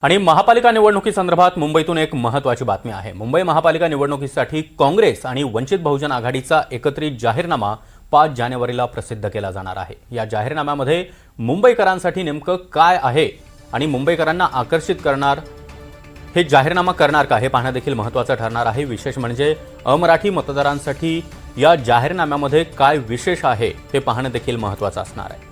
आणि महापालिका निवडणुकीसंदर्भात मुंबईतून एक महत्त्वाची बातमी आहे। मुंबई महापालिका निवडणुकीसाठी काँग्रेस आणि वंचित बहुजन आघाडीचा एकत्रित जाहीरनामा 5 जानेवारीला प्रसिद्ध केला जाणार आहे। या जाहीरनाम्यामध्ये मुंबईकरांसाठी नेमकं काय आहे आणि मुंबईकरांना आकर्षित करणार हे जाहीरनामा करणार का हे पाहणं देखील महत्त्वाचं ठरणार आहे। विशेष म्हणजे अमराठी मतदारांसाठी या जाहीरनाम्यामध्ये काय विशेष आहे हे पाहणं देखील महत्त्वाचं असणार आहे।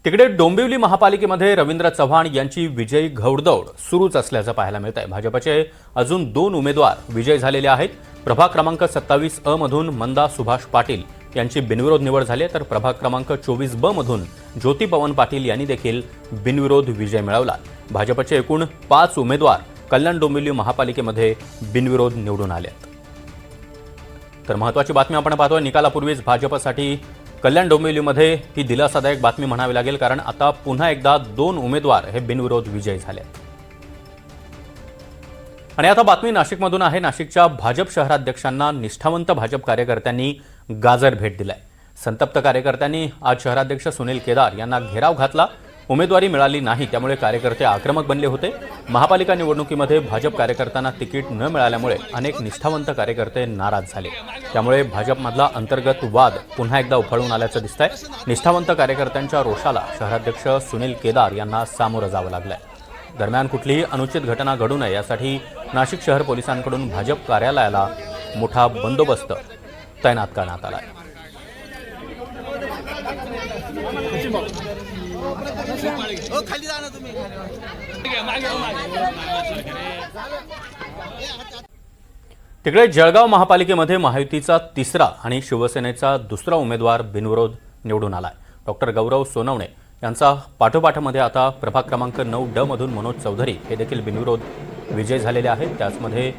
तिकडे डोंबिवली महापालिकेमध्ये रवींद्र चव्हाण यांची विजयी घौडदौड सुरूच असल्याचं पाहायला मिळत आहे। भाजपचे अजून 2 उमेदवार विजयी झालेले आहेत। प्रभाग क्रमांक 27 अ मधून मंदा सुभाष पाटील यांची बिनविरोध निवड झाली तर प्रभाग क्रमांक 24 ब मधून ज्योती पवन पाटील यांनी देखील बिनविरोध विजय मिळवला। भाजपचे एकूण 5 उमेदवार कल्याण डोंबिवली महापालिकेमध्ये बिनविरोध निवडून आले। तर महत्त्वाची बातमी आपण पाहतोय, निकालापूर्वीच भाजपसाठी कल्याण डोंबिवलीमध्ये ही दिलासादायक बातमी म्हणावी लागेल, कारण आता पुन्हा एकदा 2 उमेदवार हे बिनविरोध विजयी झाले। आणि आता बातमी नाशिकमधून आहे। नाशिकच्या भाजप शहराध्यक्षांना निष्ठावंत भाजप कार्यकर्त्यांनी गाजर भेट दिलाय। संतप्त कार्यकर्त्यांनी आज शहराध्यक्ष सुनील केदार यांना घेराव घातला। उमेदवारी मिळाली नाही, त्यामुळे कार्यकर्ते आक्रमक बनले होते। महापालिका निवडणुकीमध्ये भाजप कार्यकर्त्यांना तिकीट न मिळाल्यामुळे अनेक निष्ठावंत कार्यकर्ते नाराज झाले। त्यामुळे भाजपमधला अंतर्गत वाद पुन्हा एकदा उफाळून आल्याचं दिसतंय। निष्ठावंत कार्यकर्त्यांच्या रोषाला शहराध्यक्ष सुनील केदार यांना सामोरं जावं लागलंय। दरम्यान कुठलीही अनुचित घटना घडू नये यासाठी नाशिक शहर पोलिसांकडून भाजप कार्यालयाला मोठा बंदोबस्त तैनात करण्यात आला आहे। तिकडे जळगाव महापालिकेमध्ये महायुतीचा 3रा आणि शिवसेनेचा 2रा उमेदवार बिनविरोध निवडून आलाय। डॉक्टर गौरव सोनवणे यांचा पाठोपाठमध्ये आता प्रभाग क्रमांक 9 ड मधून मनोज चौधरी हे देखील बिनविरोध विजय झालेले आहेत। त्याचमध्ये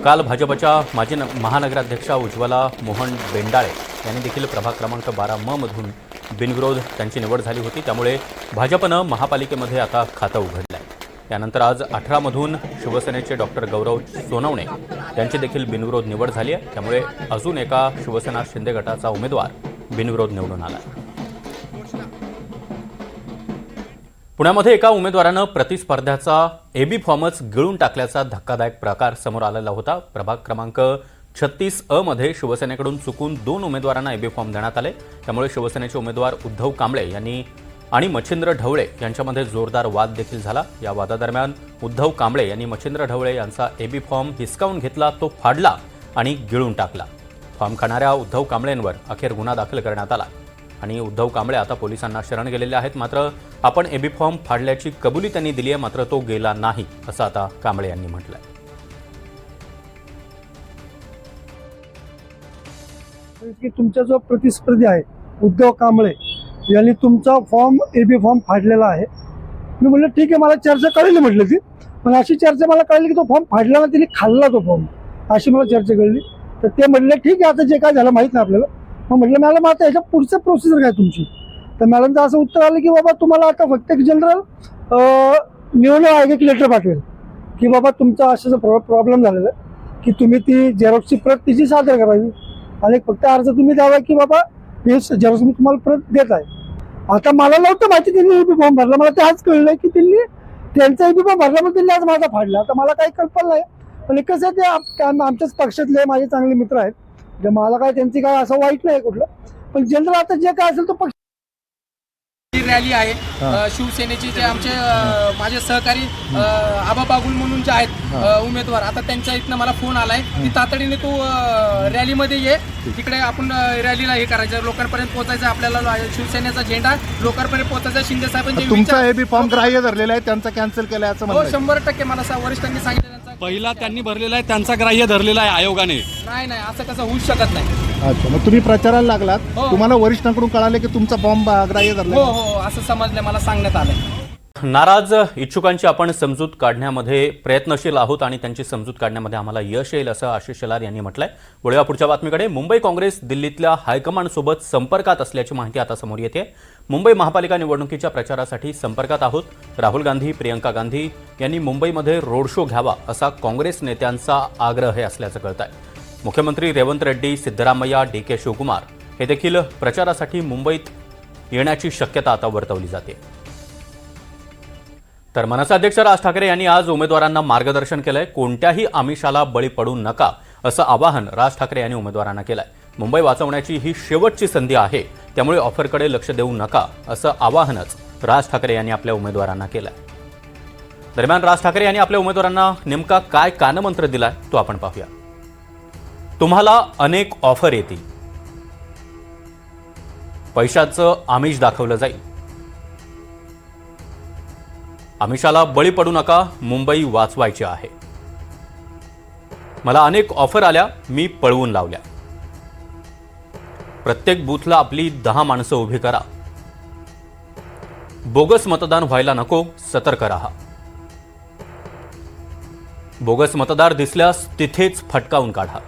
काल भाजपच्या माजी महानगराध्यक्षा उज्ज्वला मोहन बेंडाळे यांनी देखील प्रभाग क्रमांक 12 म मधून बिनविरोध त्यांची निवड झाली होती। त्यामुळे भाजपनं महापालिकेमध्ये आता खातं उघडलं आहे। यानंतर आज 18 मधून शिवसेनेचे डॉक्टर गौरव सोनवणे यांची देखील बिनविरोध निवड झाली आहे। त्यामुळे अजून एका शिवसेना शिंदे गटाचा उमेदवार बिनविरोध निवडून आला आहे। पुण्यामध्ये एका उमेदवारानं प्रतिस्पर्ध्याचा एबी फॉर्मच गिळून टाकल्याचा धक्कादायक प्रकार समोर आलेला होता। प्रभाग क्रमांक 36 अ मध्ये शिवसेनेकडून चुकून 2 उमेदवारांना एबी फॉर्म देण्यात आले। त्यामुळे शिवसेनेचे उमेदवार उद्धव कांबळे यांनी आणि मच्छिंद्र ढवळे यांच्यामध्ये जोरदार वाद देखील झाला। या वादादरम्यान उद्धव कांबळे यांनी मच्छिंद्र ढवळे यांचा एबी फॉर्म हिसकावून घेतला, तो फाडला आणि गिळून टाकला। फॉर्म खाणाऱ्या उद्धव कांबळेंवर अखेर गुन्हा दाखल करण्यात आला आणि उद्धव कांबळे आता पोलिसांना शरण गेलेले आहेत। मात्र आपण एबी फॉर्म फाडल्याची कबुली त्यांनी दिली आहे, मात्र तो गेला नाही असं आता कांबळे यांनी म्हटलंय। की तुमचा जो प्रतिस्पर्धी आहे उद्धव कांबळे यांनी तुमचा फॉर्म एबी फॉर्म फाडलेला आहे। मी म्हटलं ठीक आहे, मला चर्चा कळली म्हटलं ती, पण अशी चर्चा मला कळली की तो फॉर्म फाडला ना, तिने खाल्ला तो फॉर्म, अशी मला चर्चा कळली। तर ते म्हटलं ठीक आहे, आता जे काय झालं माहीत नाही आपल्याला। मग म्हटलं मॅडम आता याच्या पुढचं प्रोसिजर काय तुमची? तर मॅडमचं असं उत्तर आलं की बाबा तुम्हाला आता फक्त एक जनरल निवडणूक आयोग एक लेटर पाठवेल की बाबा तुमचा असा प्रॉब्लेम झालेला आहे की तुम्ही ती झेरॉक्सची प्रत तिची सादर करावी आणि फक्त अर्ज तुम्ही द्यावा की बाबा हे झेरॉक्स मी तुम्हाला प्रत देत आहे। आता मला नव्हतं माहिती त्यांनी एबी फॉर्म भरला, मला ते आज कळलं की त्यांनी त्यांचा एबी फॉर्म भरला, पण त्यांनी आज माझा फाडला। आता मला काही कल्पना नाही, पण कसं आहे ते आमच्याच पक्षातले माझे चांगले मित्र आहेत, जे मला काय त्यांची काय असं वाईट नाही कुठलं, पण जनरल आता जे काय असेल तो पक्ष रॅली आहे। शिवसेनेचे जे आमचे माझे सहकारी आबा बागुल म्हणून जे आहेत उमेदवार, आता त्यांच्या इथनं मला फोन आलाय की तातडीने तू रॅलीमध्ये ये, तिकडे आपण रॅलीला हे करायचं, लोकांपर्यंत पोहोचायचं, आपल्याला शिवसेनेचा झेंडा लोकांपर्यंत पोहोचायचा। शिंदे साहेबांचे तुमचा एबी फॉर्म ग्राह्य धरलेला आहे, त्यांचा कॅन्सल केलाय असं म्हणतात? 100% मला वरिष्ठांनी सांगितलं। पहिला त्यांनी भरलेला आहे, त्यांचा ग्राह्य धरलेला आहे आयोगाने। नाही नाही, असं कसं होऊच शकत नाही। अच्छा, मग तुम्ही प्रचाराला लागलात, हो। तुम्हाला वरिष्ठांकडून कळाले की तुमचा फॉर्म ग्राह्य धरला? हो हो, असं समजलं, मला सांगण्यात आलं। नाराज इच्छुकांची आपण समजूत काढण्यामध्ये प्रयत्नशील आहोत आणि त्यांची समजूत काढण्यामध्ये आम्हाला यश येईल असं आशिष शेलार यांनी म्हटलंय। वळूया पुढच्या बातमीकडे। मुंबई काँग्रेस दिल्लीतल्या हायकमांडसोबत संपर्कात असल्याची माहिती आता समोर येते। मुंबई महापालिका निवडणुकीच्या प्रचारासाठी संपर्कात आहोत। राहुल गांधी, प्रियंका गांधी यांनी मुंबईमध्ये रोड शो घ्यावा असा काँग्रेस नेत्यांचा आग्रह असल्याचं कळतंय। मुख्यमंत्री रेवंत रेड्डी, सिद्धरामय्या, DK शिवकुमार हे देखील प्रचारासाठी मुंबईत येण्याची शक्यता आता वर्तवली जाते। तर मनसेअध्यक्ष राज ठाकरे यांनी आज उमेदवारांना मार्गदर्शन केलंय. कोणत्याही आमिषाला बळी पडू नका असं आवाहन राज ठाकरे यांनी उमेदवारांना केलंय. मुंबई वाचवण्याची ही शेवटची संधी आहे, त्यामुळे ऑफरकडे लक्ष देऊ नका असं आवाहनच राज ठाकरे यांनी आपल्या उमेदवारांना केलंय. दरम्यान राज ठाकरे यांनी आपल्या उमेदवारांना नेमका काय कानमंत्र दिलाय तो आपण पाहूया. तुम्हाला अनेक ऑफर येतील, पैशाचं आमिष दाखवलं जाईल, आमिषाला बळी पडू नका, मुंबई वाचवायची आहे. मला अनेक ऑफर आल्या, मी पळवून लावल्या. प्रत्येक बूथला आपली 10 माणसं उभी करा. बोगस मतदान व्हायला नको, सतर्क राहा. बोगस मतदार दिसल्यास तिथेच फटकावून काढा.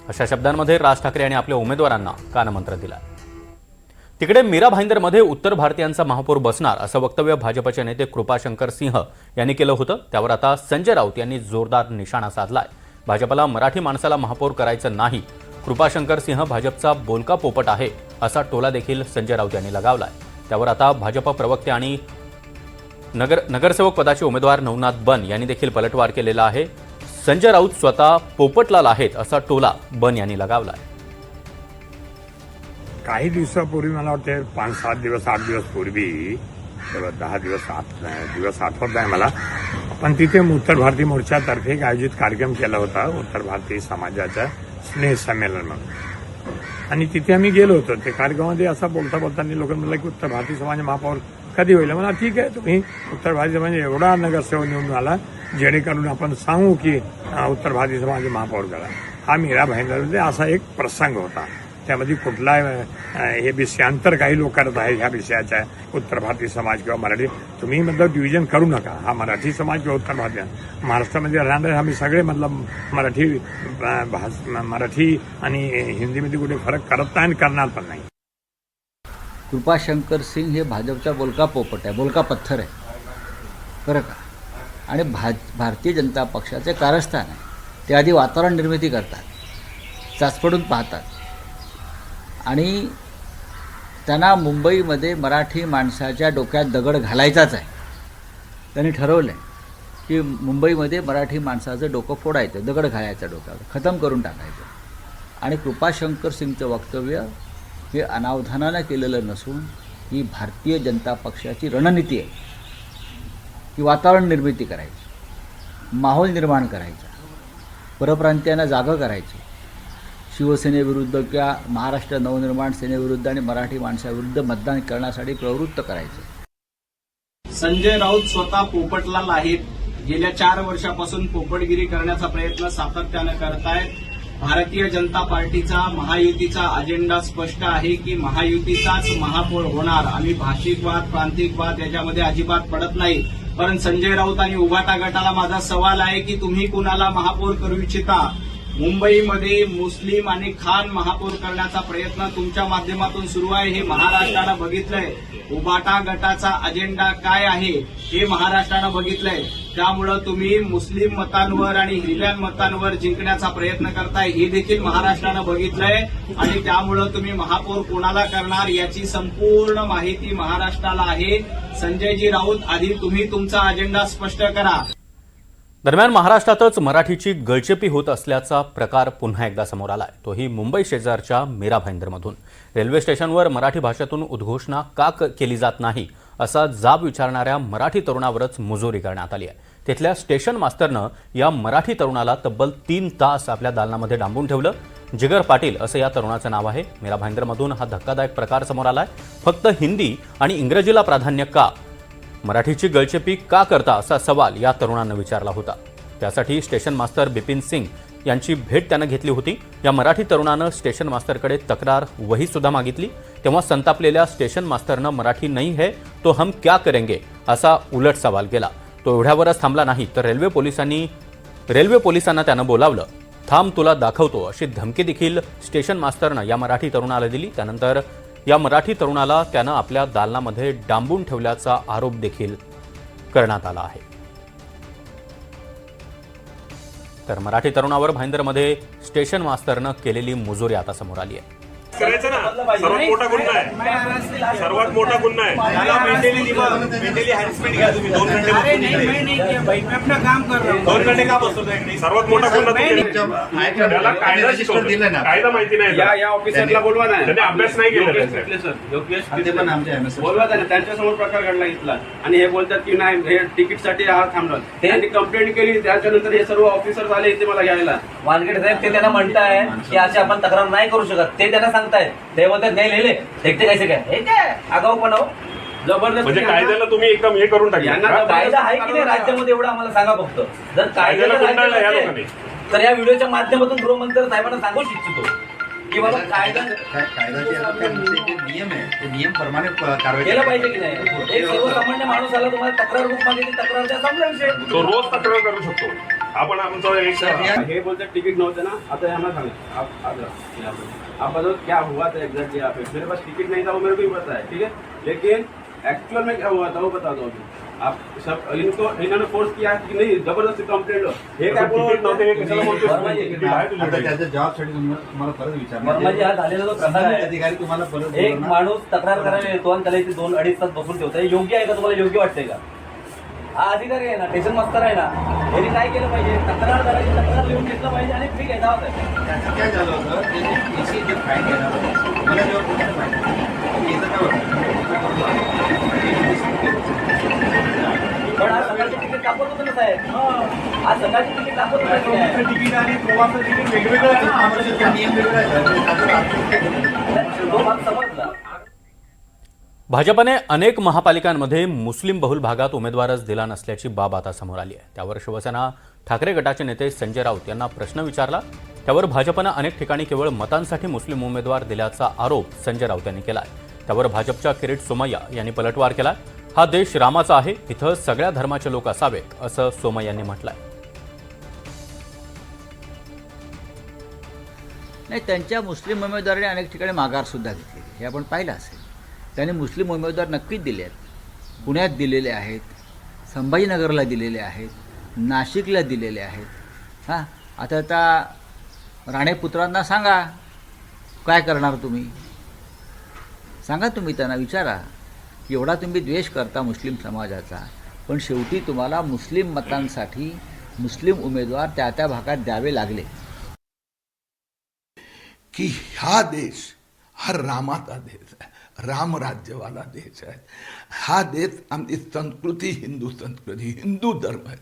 अशा शब्दांमध्ये राज ठाकरे यांनी आपल्या उमेदवारांना कानमंत्र दिला. तिकडे मीरा भाईंदरमध्ये उत्तर भारतीयांचा महापौर बसणार असं वक्तव्य भाजपचे नेते कृपाशंकर सिंह यांनी केलं होतं. त्यावर आता संजय राऊत यांनी जोरदार निशाणा साधलाय. भाजपला मराठी माणसाला महापौर करायचं नाही, कृपाशंकर सिंह भाजपचा बोलका पोपट आहे असा टोला देखील संजय राऊत यांनी लगावलाय. त्यावर आता भाजप प्रवक्ते आणि नगरसेवक पदाचे उमेदवार नवनाथ बन यांनी देखील पलटवार केलेला आहे. संजय राऊत स्वतः पोपटलाल आहेत असा टोला बन यांनी लगावलाय. काही दिवसापूर्वी मला वाटते 5-7 दिवस 8 दिवस पूर्वी 10 दिवस आठवत नाही मला, पण तिथे उत्तर भारतीय मोर्चातर्फे एक आयोजित कार्यक्रम केला होता, उत्तर भारतीय समाजाचा स्नेह संमेलन म्हणून. आणि तिथे आम्ही गेलो होतो. ते कार्यक्रमामध्ये असं बोलता बोलताना लोक म्हणलं की उत्तर भारतीय समाज महापौर कधी होईल. मला ठीक आहे, तुम्ही उत्तर भारतीय समाज एवढा नगरसेवक निवडून आला जेणेकरून आपण सांगू की उत्तर भारतीय समाज महापौर करा. हा मीरा भाईंदरमध्ये असा एक प्रसंग होता. त्यामध्ये कुठला हे विषयांतर काही लोक करत आहे ह्या विषयाचा, उत्तर भारतीय समाज किंवा मराठी, तुम्ही मतलब डिव्हिजन करू नका. हा मराठी समाज किंवा उत्तर भारतीय महाराष्ट्रामध्ये राहणारे आम्ही सगळे मतलब मराठी आणि हिंदीमध्ये कुठे फरक करत नाही आणि करणार पण नाही. कृपाशंकर सिंग हे भाजपचा बोलका पोपट आहे, बोलका पत्थर आहे बरं का. आणि भारतीय जनता पक्षाचे कारस्थान आहे. ते आधी वातावरण निर्मिती करतात, चाचपडून पाहतात, आणि त्यांना मुंबईमध्ये मराठी माणसाच्या डोक्यात दगड घालायचाच आहे. त्यांनी ठरवलं आहे की मुंबईमध्ये मराठी माणसाचं डोकं फोडायचं, दगड घालायचं, डोक्यावर खतम करून टाकायचं. आणि कृपाशंकर सिंगचं वक्तव्य हे अनावधानानं केलेलं नसून ही भारतीय जनता पक्षाची रणनीती आहे की वातावरण निर्मिती करायची, माहोल निर्माण करायचा, परप्रांतीयांना जागं करायचं, शिवसेनेविरुद्ध किंवा महाराष्ट्र नवनिर्माण सेनेविरुद्ध आणि मराठी माणसाविरुद्ध मतदान करण्यासाठी प्रवृत्त करायचं. संजय राऊत स्वतः पोपटलाल आहेत. गेल्या 4 वर्षापासून पोपटगिरी करण्याचा प्रयत्न सातत्यानं करतायत. भारतीय जनता पार्टीचा महायुतीचा अजेंडा स्पष्ट आहे की महायुतीचाच महापौर होणार. आम्ही भाषिकवाद, प्रांतिकवाद याच्यामध्ये अजिबात पडत नाही. पण संजय राऊत आणि उभाटा गटाला माझा सवाल आहे की तुम्ही कुणाला महापौर करू इच्छिता? मुंबईमध्ये मुस्लिम आणि खान महापौर करण्याचा प्रयत्न तुमच्या माध्यमातून सुरू आहे, हे महाराष्ट्रानं बघितलंय. उभाटा गटाचा अजेंडा काय आहे हे महाराष्ट्रानं बघितलंय. त्यामुळं तुम्ही मुस्लिम मतांवर आणि हिरव्या मतांवर जिंकण्याचा प्रयत्न करताय हे देखील महाराष्ट्रानं बघितलंय. आणि त्यामुळं तुम्ही महापौर कोणाला करणार याची संपूर्ण माहिती महाराष्ट्राला आहे. संजयजी राऊत, आधी तुम्ही तुमचा अजेंडा स्पष्ट करा. दरम्यान महाराष्ट्रातच मराठीची गळचेपी होत असल्याचा प्रकार पुन्हा एकदा समोर आलाय. तोही मुंबई शेजारच्या मीरा भाईंदरमधून. रेल्वे स्टेशनवर मराठी भाषेतून उद्घोषणा का केली जात नाही असा जाब विचारणाऱ्या मराठी तरुणावरच मुजोरी करण्यात आली आहे. तिथल्या स्टेशन मास्तरनं या मराठी तरुणाला तब्बल 3 तास आपल्या दालनामध्ये डांबून ठेवलं. जिगर पाटील असं या तरुणाचं नाव आहे. मीरा भाईंदरमधून हा धक्कादायक प्रकार समोर आलाय. फक्त हिंदी आणि इंग्रजीला प्राधान्य का? मराठीची गळचेपी का करता असा सवाल या तरुणानं विचारला होता. त्यासाठी स्टेशन मास्तर बिपिन सिंग यांची भेट त्यानं घेतली होती. या मराठी तरुणानं स्टेशन मास्टरकडे तक्रार वही सुद्धा मागितली. तेव्हा संतापलेल्या स्टेशन मास्टरनं मराठी नहीं है तो हम क्या करेंगे असा उलट सवाल केला. तो एवढ्यावरच थांबला नाही तर रेल्वे पोलिसांना त्यानं बोलावलं. थांब तुला दाखवतो अशी धमकी देखील स्टेशन मास्टरनं या मराठी तरुणाला दिली. त्यानंतर या मराठी तरुणाला त्यानं आपल्या दालनामध्ये डांबून ठेवल्याचा आरोप देखील करण्यात आला आहे. तर मराठी तरुणावर भाईंदरमध्ये स्टेशन मास्टरनं केलेली मुजोरी आता समोर आली आहे. करायचं ना, सर्वात मोठा गुन्हा आहे, सर्वात मोठा गुन्हा आहे. मेंटली हॅरेसमेंट घ्या तुम्ही 2 घंटे बसून दोन घंटे का बसतो सर्वात मोठा गुन्हा त्याला कायदा शिकवतो, कायदा माहिती नाही त्याला. या ऑफिसरला बोलवा ना, त्याने अभ्यास नाही केला त्याचा. बोलवा त्यांना, त्यांच्यासमोर प्रकार घडला इथला आणि हे बोलतात की नाही हे तिकीटसाठी हा थांबलो. त्यांनी कंप्लेंट केली, त्याच्यानंतर हे सर्व ऑफिसर आले इथे मला घ्यायला. वानखेडे साहेब ते त्यांना म्हणताय की असे आपण तक्रार नाही करू शकत, ते त्यांना सांगतायत, ते म्हणतात नाही लिहिले देखते कैसे काय हे काय आगाऊपणा हो. जबरदस्त म्हणजे कायद्याला तुम्ही एकदम हे करून टाकलं यांना का? कायदा आहे की नाही राज्यामध्ये एवढं आम्हाला सांगा फक्त. जर कायदा कायद्याला गुंडाळलं या लोकांनी. तर या व्हिडिओच्या माध्यमातून गृहमंत्री साहेबांना सांगू इच्छितो की बाबा कायदा नियम आहे ते नियम प्रमाणे कारवाई केलं पाहिजे की नाही. एक सर्वसामान्य माणूस आला तुम्हाला तक्रार बुक मागितली, तक्रार द्या, संपला विषय. तो रोज तक्रार करू शकतो. आपण आमचं एक हे बोलते टिकट नव्हतं ना, आता हमें सांगा आप बताओ क्या हुआ था एग्जैक्टली यहाँ पे. मेरे पास टिकट नहीं था वो मेरे को ही पता है, ठीक है, लेकिन एक्चुअल में क्या हुआ था वो बता दो अभी. आप सब इनको इन्होंने फोर्स किया कि नहीं जबरदस्ती कंप्लेंट लो. हे काय तिकीट नव्हते हे कशाला बोलतोय? वर्माजी, तिकीट आहे तुझ्याकडे. जॉबसाठी तुम्हाला परत वर्माजी हा झालेला जो प्रकार आहे, अधिकारी तुम्हाला परत एक माणूस तक्रार करायला येतो आणि त्याला इथे 2-2.5 तास बसून ठेवतो. हे योग्य आहे का, तुम्हाला योग्य वाटतंय का? हा अधिकारी आहे ना, स्टेशन मास्तर आहे ना, यांनी काय केलं पाहिजे, तक्रार करायची, तक्रार लिहून घेतलं पाहिजे आणि ठीक आहे जाऊ दे. त्याचं काय झालं होतं ते एसी जे फाईन घेणार होते मला जेव्हा कुठे माहिती याचं काय होतं पण आज सकाळची तिकीट कापत होतं ना साहेब, आज सकाळची तिकीट कापत होतं की नाही? तिकीट आणि प्रवासाचं तिकीट वेगवेगळं आहे ना, आम्हाला नियम वेगळा आहे. तो भाग समजला. भाजपने अनेक महापालिकांमध्ये मुस्लिम बहुल भागात उमेदवारच दिला नसल्याची बाब आता समोर आली आहे. त्यावर शिवसेना ठाकरे गटाचे नेते संजय राऊत यांना प्रश्न विचारला. त्यावर भाजपनं अनेक ठिकाणी केवळ मतांसाठी मुस्लिम उमेदवार दिल्याचा आरोप संजय राऊत यांनी केला आहे. त्यावर भाजपच्या किरीट सोमय्या यांनी पलटवार केला. हा देश रामाचा आहे, इथं सगळ्या धर्माचे लोक असावेत, असं सोमय्या यांनी म्हटलंय. नाही, त्यांच्या मुस्लिम उमेदवाराने अनेक ठिकाणी माघारसुद्धा घेतली, हे आपण पाहिलं असेल. त्यांनी मुस्लिम उमेदवार नक्कीच दिले आहेत. पुण्यात दिलेले आहेत, संभाजीनगरला दिलेले आहेत, नाशिकला दिलेले आहेत. हां, आता राणेपुत्रांना सांगा काय करणार तुम्ही, सांगा तुम्ही त्यांना विचारा. एवढा तुम्ही द्वेष करता मुस्लिम समाजाचा, पण शेवटी तुम्हाला मुस्लिम मतांसाठी मुस्लिम उमेदवार त्या त्या भागात द्यावे लागले. की हा देश हा रामाचा देश आहे, रामराज्यवाला देश आहे. हा देश आमची संस्कृती हिंदू संस्कृती, हिंदू धर्म आहे.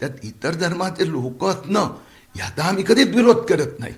त्यात इतर धर्माचे लोक असणं याचा आम्ही कधीच विरोध करत नाही.